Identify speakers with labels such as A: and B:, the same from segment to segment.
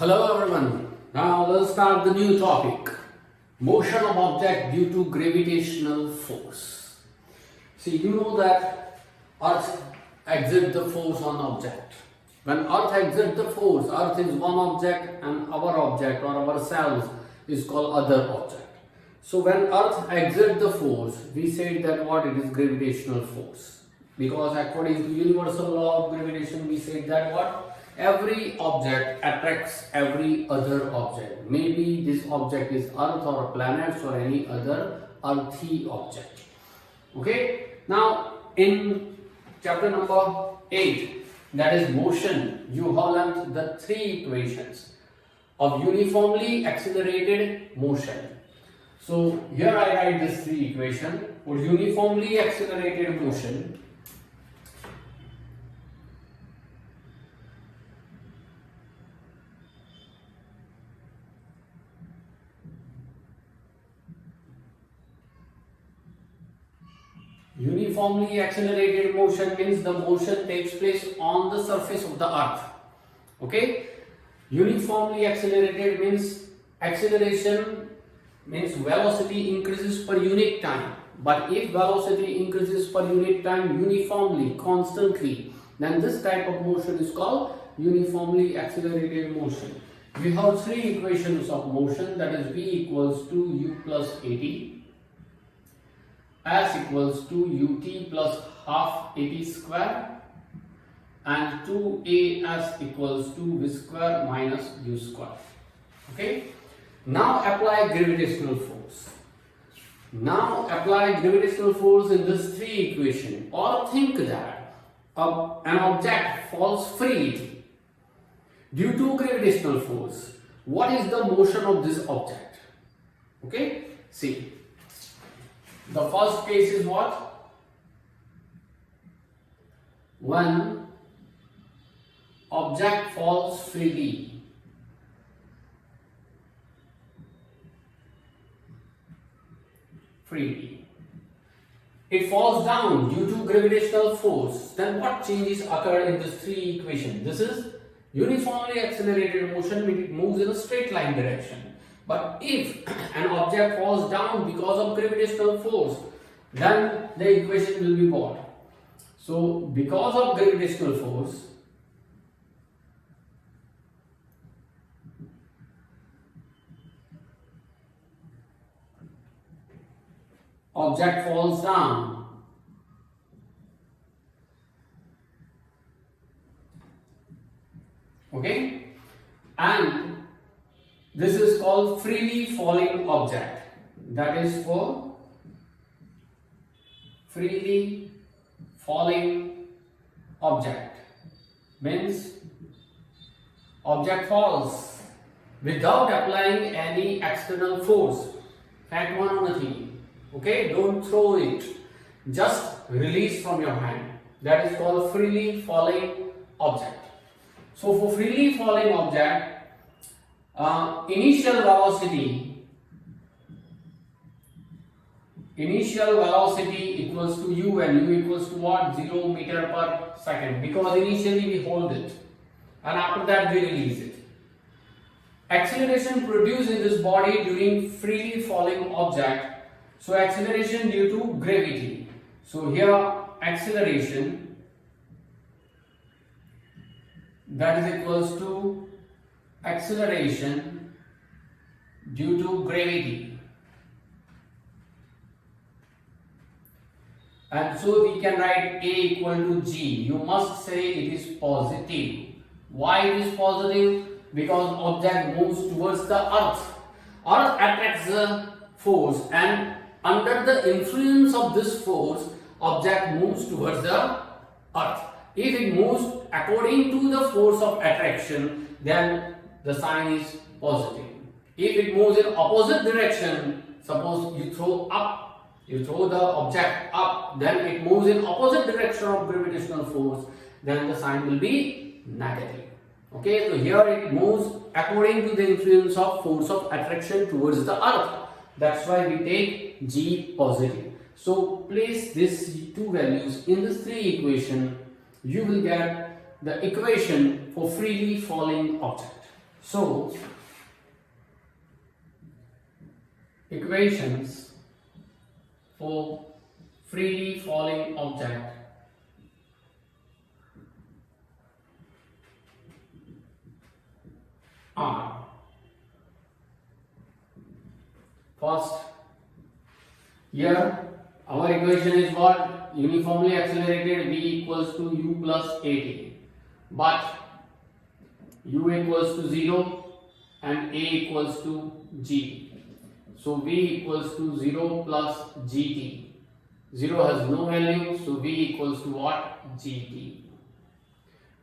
A: Hello everyone. Now let's start the new topic. Motion of object due to gravitational force. See, you know that Earth exerts the force on object. When Earth exerts the force, Earth is one object and our object or ourselves is called other object. So when Earth exerts the force, we say that what it is gravitational force. Because according to universal law of gravitation, we say that what? Every object attracts every other object. Maybe this object is Earth or planets or any other earthy object. Okay. Now in chapter number 8, that is motion, you have learned the three equations of uniformly accelerated motion. So here I write this three equation for uniformly accelerated motion. Uniformly accelerated motion means the motion takes place on the surface of the earth. Okay? Uniformly accelerated means acceleration means velocity increases per unit time. But if velocity increases per unit time uniformly, constantly, then this type of motion is called uniformly accelerated motion. We have three equations of motion, that is V equals to U plus AT. S equals to ut plus half at square and 2as equals to v square minus u square. Okay. Now apply gravitational force. Now apply gravitational force in this three equation, or think that an object falls freely due to gravitational force. What is the motion of this object? Okay. See. The first case is what? When object falls freely. It falls down due to gravitational force. Then what changes occur in this three equation? This is uniformly accelerated motion, meaning it moves in a straight line direction. But if an object falls down because of gravitational force, then the equation will be what? So, because of gravitational force, object falls down. Okay? And this is called freely falling object. That is for freely falling object. Means object falls without applying any external force. Fact one or nothing. Okay, don't throw it. Just release from your hand. That is called freely falling object. So for freely falling object, initial velocity equals to u, and u equals to what? 0 meter per second, because initially we hold it and after that we release it. Acceleration produced in this body during freely falling object. So acceleration due to gravity. So here acceleration, that is equals to acceleration due to gravity, and so we can write A equal to G. You must say it is positive. Why it is positive? Because object moves towards the earth. Earth attracts the force, and under the influence of this force, object moves towards the earth. If it moves according to the force of attraction, then the sign is positive. If it moves in opposite direction, suppose you throw the object up, then it moves in opposite direction of gravitational force, then the sign will be negative. Okay, so here it moves according to the influence of force of attraction towards the earth. That's why we take G positive. So place these two values in this three equation, you will get the equation for freely falling object. So equations for freely falling object are: first, here our equation is what? Uniformly accelerated v equals to u plus at, but u equals to 0 and a equals to g. So v equals to 0 plus gt. 0 has no value, so v equals to what? Gt.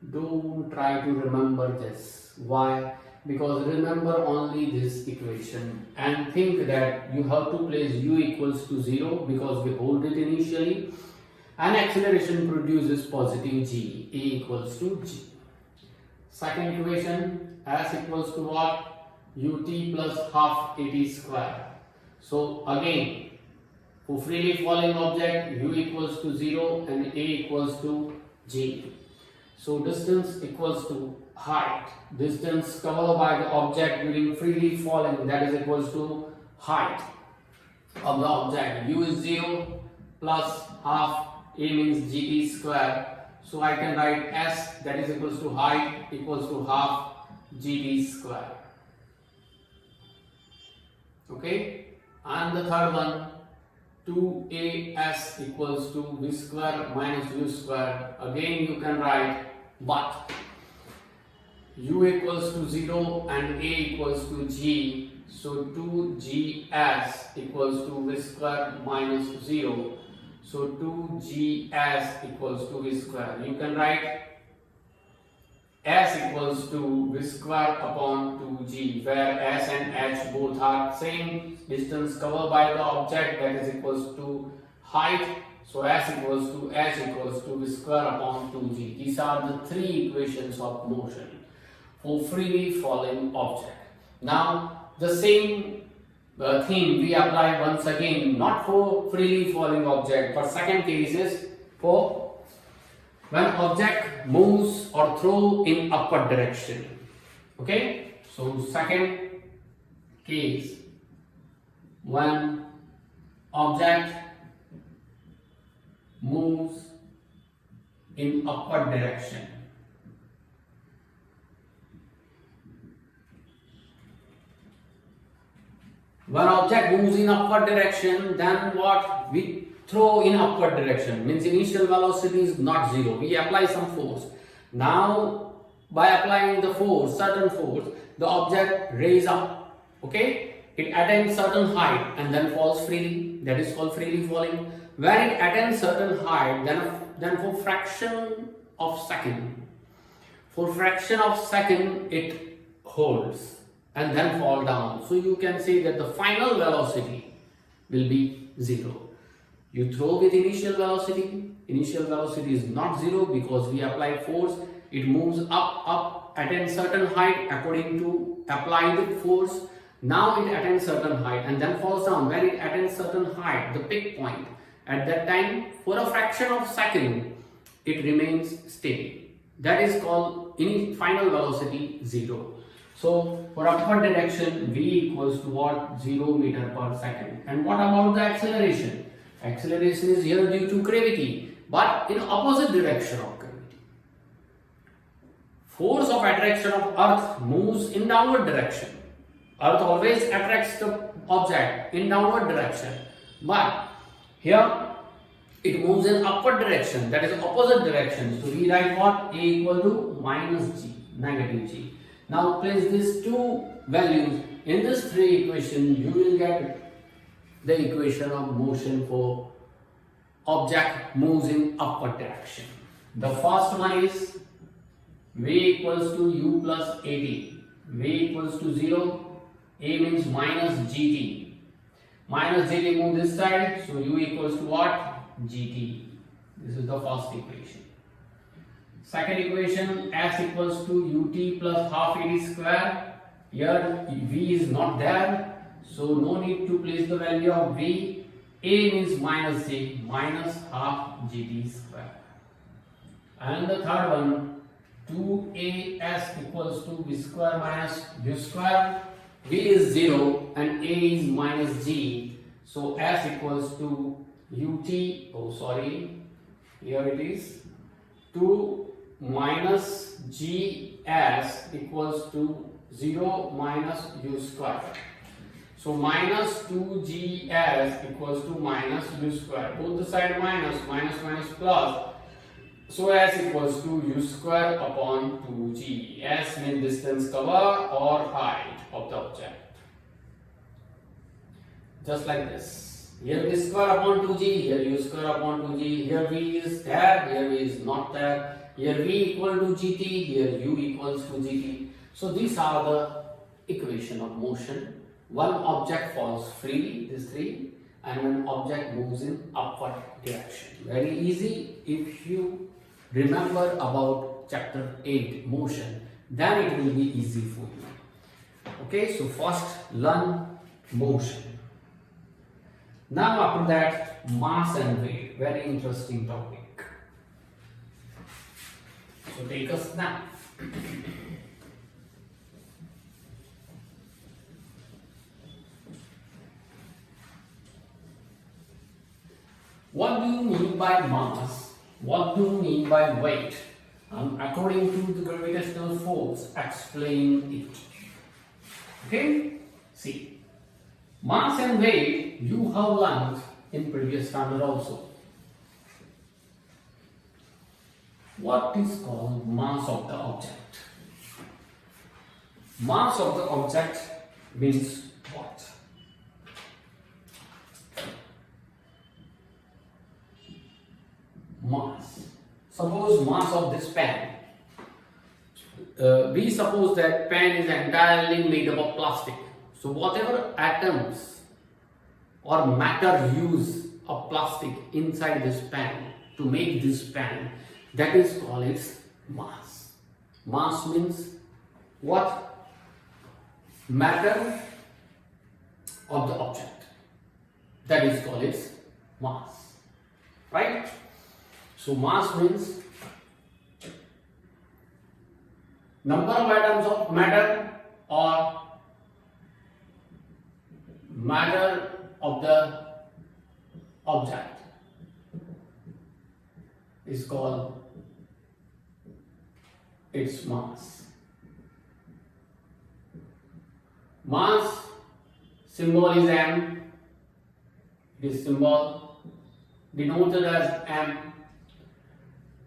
A: Don't try to remember this. Why? Because remember only this equation and think that you have to place u equals to 0 because we hold it initially, and acceleration produces positive g, a equals to g. Second equation, s equals to what? Ut plus half at square. So again, for freely falling object, u equals to 0 and a equals to g. So distance equals to height. Distance covered by the object during freely falling, that is equals to height of the object. U is 0 plus half, a means gt square. So I can write s, that is equals to height, equals to half gt square. Okay, and the third one, 2as equals to v square minus u square. Again you can write, but u equals to 0 and a equals to g, so 2gs equals to v square minus 0, so 2gs equals to v square. You can write s equals to v square upon 2g, where s and h both are same. Distance covered by the object, that is equals to height. So s equals to h equals to v square upon 2g. These are the three equations of motion for freely falling object. Now the same thing we apply once again, not for freely falling object, but second case is for when object moves or throw in upward direction. Okay, so second case, when object moves in upward direction. When object moves in upward direction, then what? We throw in upward direction, means initial velocity is not 0. We apply some force. Now by applying the force, certain force, the object raises up. Okay, it attains certain height and then falls freely. That is called freely falling. When it attains certain height, then for fraction of second, it holds and then fall down. So you can say that the final velocity will be 0. You throw with initial velocity is not 0 because we apply force. It moves up, attains certain height according to applied force. Now it attains certain height and then falls down. When it attains certain height, the peak point, at that time, for a fraction of second, it remains steady. That is called final velocity 0. So for upward direction, v equals to what? 0 meter per second. And what about the acceleration? Acceleration is here due to gravity, but in opposite direction of gravity. Force of attraction of Earth moves in downward direction. Earth always attracts the object in downward direction, but here it moves in upward direction, that is opposite direction. So we write what? A equal to minus g, negative g. Now place these two values in this three equation, you will get the equation of motion for object moves in upward direction. The first one is v equals to u plus at. V equals to 0, a means minus gt. Minus gt move this side, so u equals to what? Gt. This is the first equation. Second equation, s equals to ut plus half at square. Here v is not there, so no need to place the value of v. A means minus j, minus half gt square. And the third one, 2as equals to b square minus u square. V is 0 and a is minus g. So s equals to ut, oh sorry, here it is, 2 minus gs equals to 0 minus u square. So minus 2gs equals to minus u square. Both the side minus, minus minus plus. So s equals to u square upon 2g. S means distance covered or height of the object. Just like this. Here v square upon 2g, here u square upon 2g, here v is there, here v is not there, here v equal to gt, here u equals to gt. So these are the equation of motion. One object falls freely, these three, and an object moves in upward direction. Very easy. If you remember about chapter 8 motion, then it will be easy for you. Okay, so first learn motion. Now after that, mass and weight, very interesting topic. So take a snap. What do you mean by mass? What do you mean by weight? According to the gravitational force, explain it. Okay? See. Mass and weight you have learned in previous standard also. What is called mass of the object? Mass of the object means what? Mass. Suppose mass of this pen. We suppose that pen is entirely made up of plastic. So whatever atoms or matter use of plastic inside this pen to make this pen, that is called its mass. Mass means what? Matter of the object. That is called its mass. Right? So mass means number of atoms of matter or matter of the object is called its mass. Mass symbol is m. It is symbol denoted as m.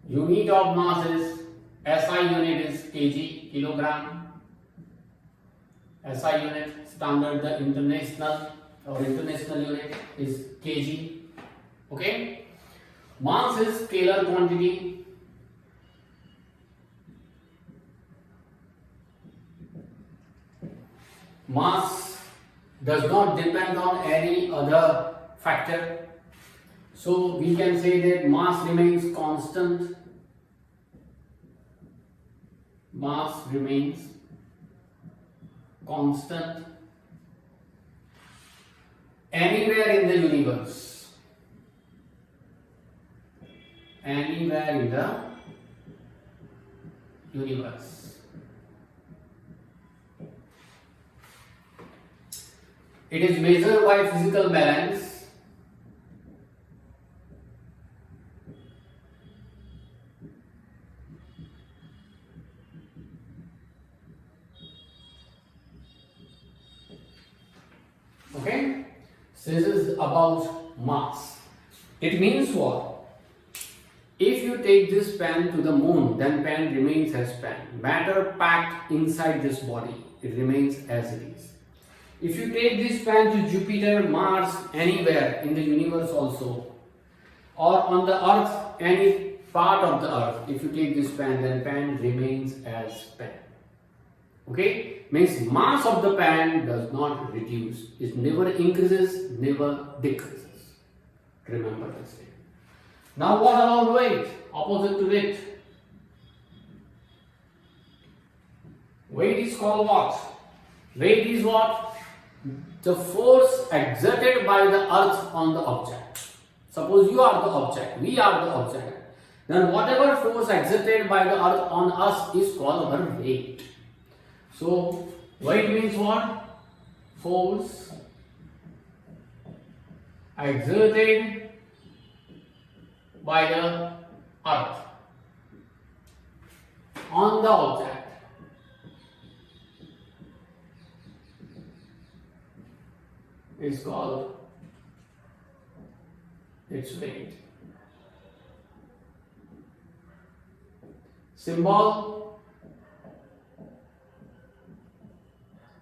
A: Unit of mass is SI unit is kg, kilogram. SI unit standard, the international unit is kg. Okay. Mass is scalar quantity. Mass does not depend on any other factor. So we can say that mass remains constant. Mass remains constant anywhere in the universe. Anywhere in the universe. It is measured by physical balance. Okay, so this is about mass. It means what? If you take this pen to the moon, then pen remains as pen. Matter packed inside this body, it remains as it is. If you take this pen to Jupiter, Mars, anywhere in the universe also, or on the earth, any part of the earth, if you take this pen, then pen remains as pen. Okay, means mass of the pen does not reduce. It never increases, never decreases. Remember this thing. Now what about weight? Opposite to weight. Weight is called what? Weight is what? The force exerted by the earth on the object. Suppose you are the object, we are the object. then whatever force exerted by the earth on us is called our weight. So weight means what? Force exerted by the earth on the object is called its weight. Symbol,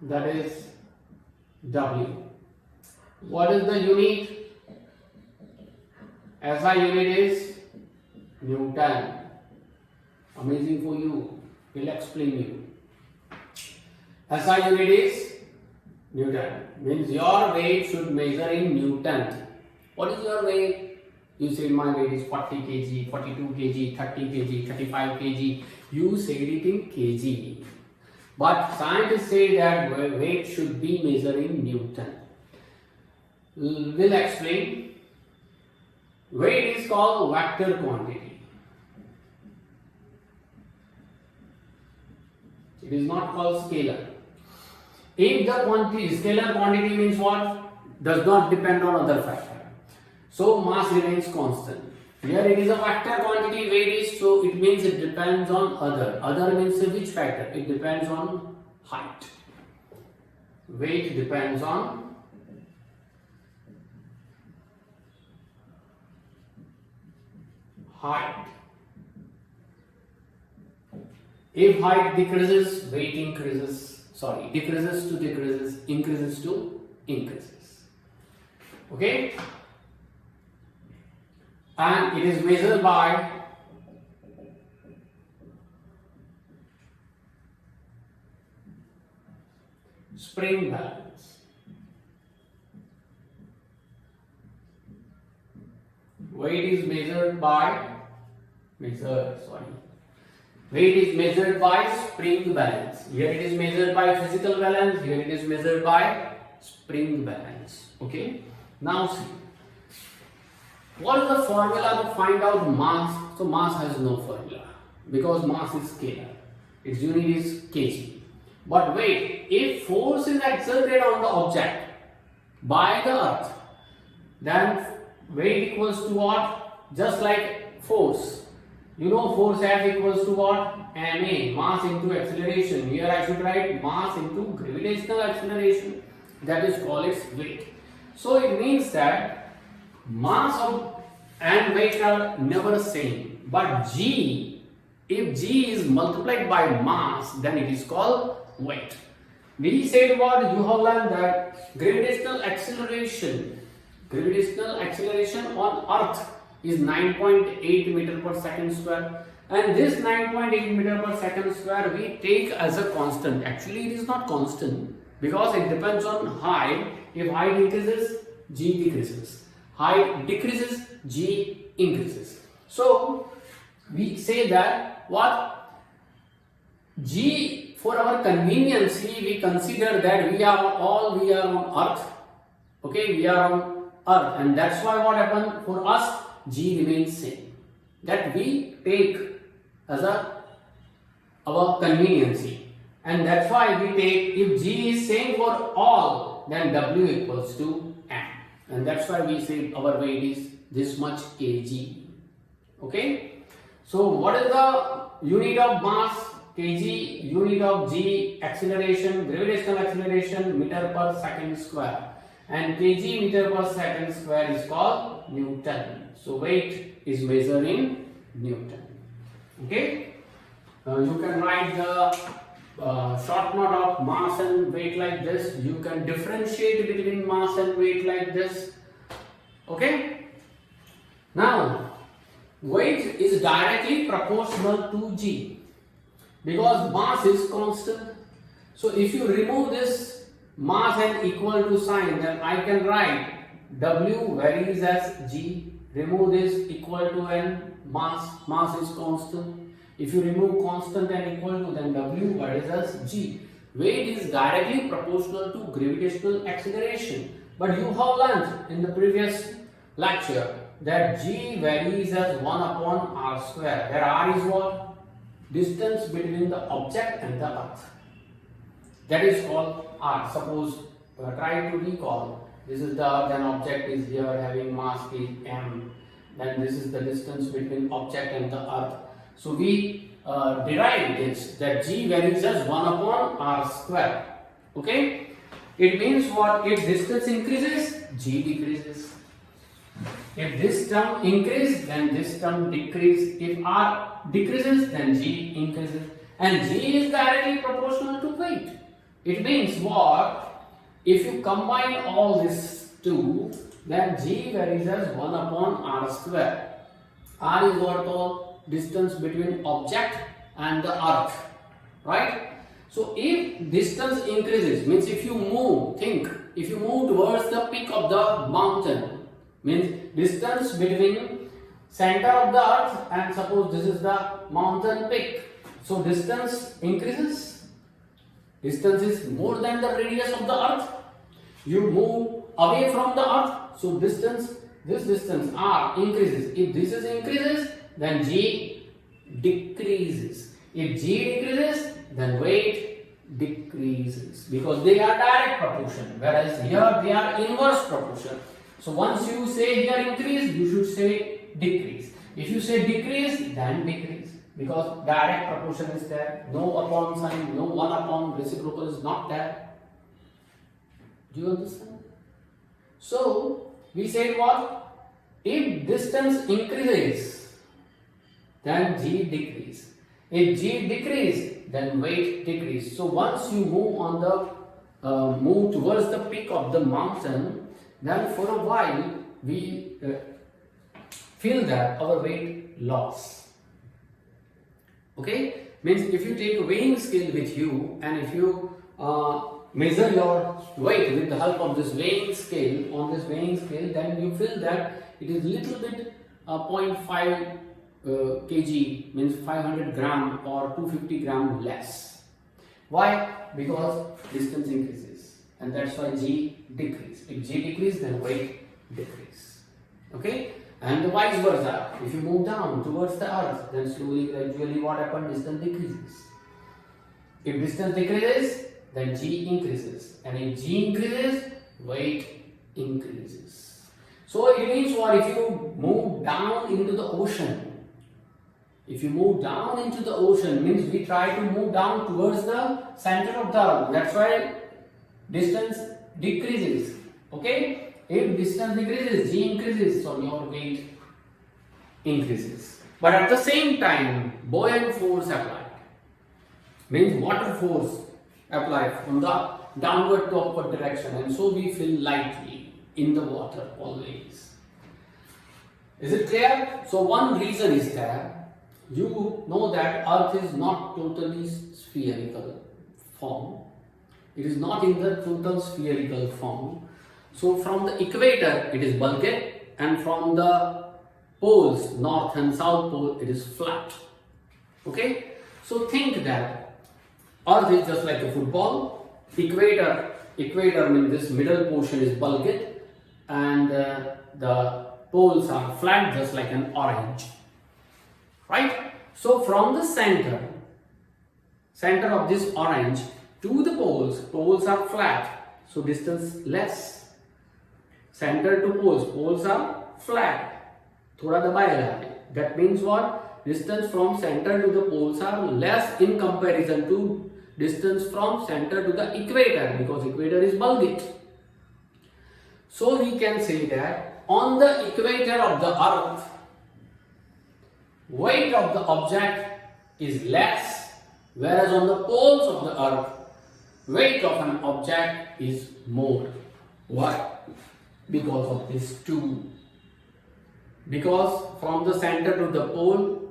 A: that is W. What is the unit? SI unit is Newton. Amazing for you. We'll explain you. SI unit is Newton. Means your weight should measure in Newton. What is your weight? You said my weight is 40 kg, 42 kg, 30 kg, 35 kg. You said it in kg. But scientists say that weight should be measured in Newton. We'll explain. Weight is called vector quantity. It is not called scalar. If the quantity, scalar quantity means what? Does not depend on other factor. So mass remains constant. Here it is a vector quantity, weight is, so it means it depends on other. Other means which factor? It depends on height. Weight depends on height. If height decreases, weight increases. Sorry, decreases to decreases, increases to increases. Okay? And it is measured by spring balance. Weight is measured by weight is measured by spring balance. Here it is measured by physical balance. Here it is measured by spring balance. Okay. Now see. What is the formula to find out mass? So mass has no formula because mass is scalar. Its unit is kg. But wait, if force is exerted on the object by the earth, then weight equals to what? Just like force. You know force F equals to what? Ma, mass into acceleration. Here I should write mass into gravitational acceleration. That is called its weight. So it means that mass and weight are never same. But G, if G is multiplied by mass, then it is called weight. We said what? You have learned that gravitational acceleration on Earth is 9.8 meter per second square, and this 9.8 meter per second square we take as a constant. Actually it is not constant because it depends on height. If height increases, G decreases. Height decreases, G increases. So we say that what? G, for our convenience, we consider that we are on Earth. Okay, we are on Earth, and that's why what happened for us, G remains same. That we take as our convenience, and that's why we take, if G is same for all, then W equals to M, and that's why we say our weight is this much kg. Okay, so what is the unit of mass? Kg. Unit of G, acceleration, gravitational acceleration, meter per second square, and kg meter per second square is called Newton. So weight is measured in Newton. Okay, you can write the short note of mass and weight like this. You can differentiate between mass and weight like this. Okay, now weight is directly proportional to G because mass is constant. So if you remove this mass and equal to sign, then I can write W varies as G. Remove this equal to N, mass is constant. If you remove constant and equal to, then W varies as G. Weight is directly proportional to gravitational acceleration. But you have learned in the previous lecture that g varies as 1 upon r square, where r is what? Distance between the object and the earth. That is called r. Suppose try to recall. This is the earth, and object is here having mass is m. Then this is the distance between object and the earth. So we derive this, that g varies as 1 upon r square. Okay? It means what? If distance increases, g decreases. If this term increases, then this term decreases. If r decreases, then g increases. And g is directly proportional to weight. It means what? If you combine all these two, then g varies as 1 upon r square. R is what called distance between object and the earth, right? So if distance increases, means if you move, think, if you move towards the peak of the mountain, means distance between center of the earth and suppose this is the mountain peak. So distance increases. Distance is more than the radius of the earth. You move away from the earth, so distance, this distance r increases. If this is increases, then g decreases. If g decreases, then weight decreases, because they are direct proportion, whereas here they are inverse proportion. So once you say here increase, you should say decrease. If you say decrease, then decrease, because direct proportion is there. No upon sign, no 1 upon reciprocal is not there. Do you understand? So we said what? If distance increases, then g decrease. If g decrease, then weight decrease. So once you move on the move towards the peak of the mountain, then for a while we feel that our weight loss. Okay, means if you take a weighing scale with you and if you measure your weight with the help of this weighing scale, on this weighing scale, then you feel that it is little bit 0.5 kg, means 500 gram or 250 gram less. Why? Because distance increases, and that's why g decrease. If g decrease, then weight decrease. Okay, and vice versa. If you move down towards the earth, then slowly, gradually, what happens? Distance decreases. If distance decreases, then g increases, and if g increases, weight increases. So it means what? If you move down into the ocean, if you move down into the ocean, means we try to move down towards the center of the earth. That's why distance decreases. Okay? If distance decreases, g increases, so your weight increases. But at the same time, buoyant force applied, means water force applied from the downward to upward direction, and so we feel lightly in the water always. Is it clear? So one reason is that you know that earth is not totally spherical form. It is not in the total spherical form. So from the equator it is bulged, and from the poles, north and south pole, it is flat. Okay? So think that earth is just like a football. Equator means this middle portion is bulged, and the poles are flat just like an orange. Right? So from the center of this orange to the poles are flat, so distance less. Center to poles are flat. Thoda dabaya hai. That means what? Distance from center to the poles are less in comparison to distance from center to the equator, because equator is bulged. So we can say that on the equator of the earth, weight of the object is less, whereas on the poles of the earth, weight of an object is more. Why? Because of these two. Because from the center to the pole,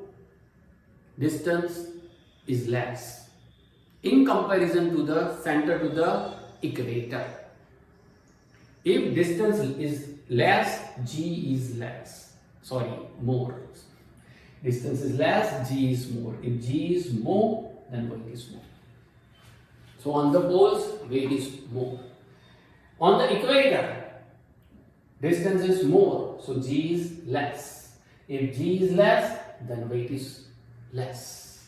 A: distance is less in comparison to the center to the equator. If distance is less, g is less. More. Distance is less, g is more. If g is more, then weight is more. So on the poles, weight is more. On the equator, Distance is more, so G is less. If G is less, then weight is less.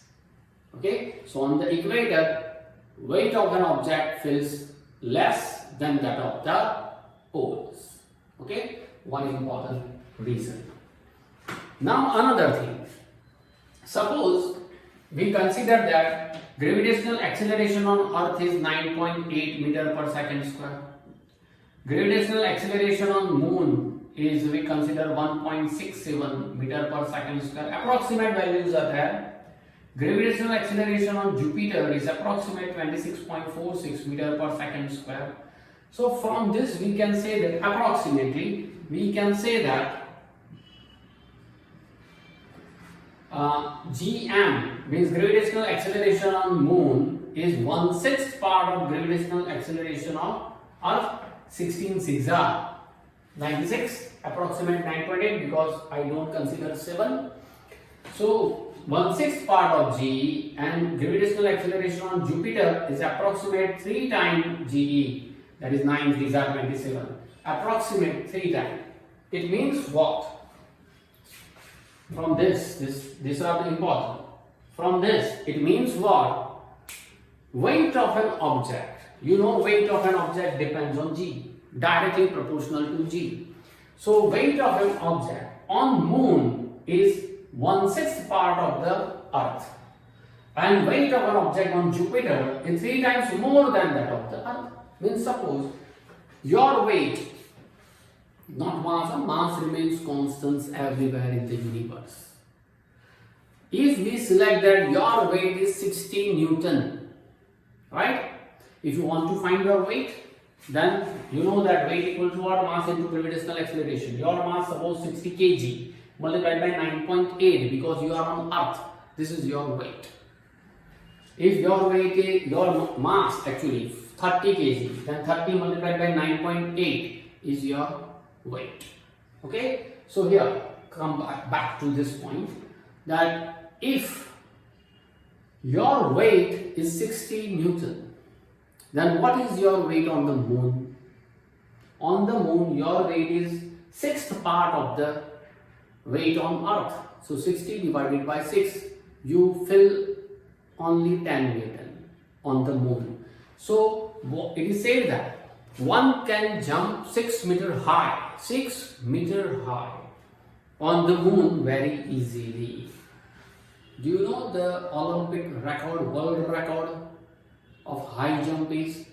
A: Okay, so on the equator, weight of an object feels less than that of the poles. Okay, one important reason. Now another thing. Suppose we consider that gravitational acceleration on Earth is 9.8 meter per second square. Gravitational acceleration on Moon is, we consider, 1.67 meter per second square. Approximate values are there. Gravitational acceleration on Jupiter is approximate 26.46 meter per second square. So from this we can say that approximately we can say that GM means gravitational acceleration on Moon is 1/6 part of gravitational acceleration of Earth. 16/6 are 96, approximate 9.8 because I don't consider 7. So 1/6 part of GE, and gravitational acceleration on Jupiter is approximate 3 times GE, that is 9 3s are 27. Approximate 3 times. It means what? From these are important. From this, it means what? Weight of an object. You know, weight of an object depends on G, directly proportional to G. So weight of an object on Moon is 1/6 part of the Earth, and weight of an object on Jupiter is 3 times more than that of the Earth. Means suppose your weight, not mass remains constant everywhere in the universe. If we select that your weight is 60 Newton, right? If you want to find your weight, then you know that weight equal to our mass into gravitational acceleration. Your mass, suppose 60 kg, multiplied by 9.8 because you are on Earth. This is your weight. If your weight is, your mass actually 30 kg, then 30 multiplied by 9.8 is your weight. Okay, so here come back to this point, that if your weight is 60 Newton, then what is your weight on the Moon? On the Moon, your weight is 6th part of the weight on Earth. So 60 divided by 6, you feel only 10 Newton on the Moon. So it is said that one can jump 6 meter high, 6 meter high on the Moon very easily. Do you know the Olympic record, world record of high jump is?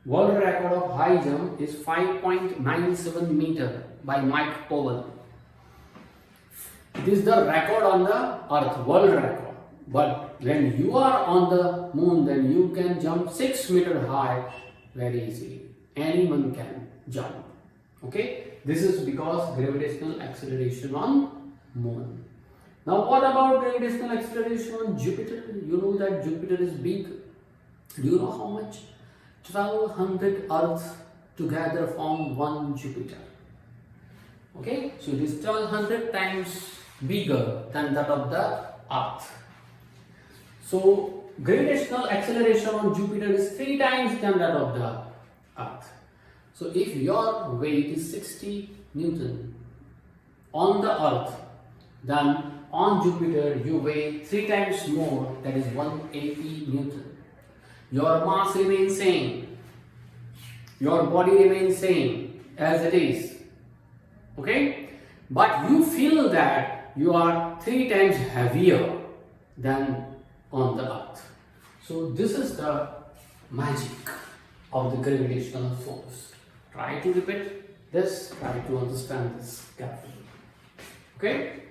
A: World record of high jump is 5.97 meter by Mike Powell. It is the record on the Earth, world record. But when you are on the Moon, then you can jump 6 meter high very easily. Anyone can jump. Okay, this is because gravitational acceleration on Moon. Now what about gravitational acceleration on Jupiter? You know that Jupiter is big. Do you know how much? 1200 Earths together form one Jupiter. Okay, so it is 1200 times bigger than that of the Earth. So gravitational acceleration on Jupiter is 3 times than that of the Earth. So if your weight is 60 Newton on the Earth, then on Jupiter you weigh 3 times more, that is 180 Newton. Your mass remains same, your body remains same as it is, okay? But you feel that you are 3 times heavier than on the Earth. So this is the magic of the gravitational force. Try to repeat this, try to understand this carefully, okay?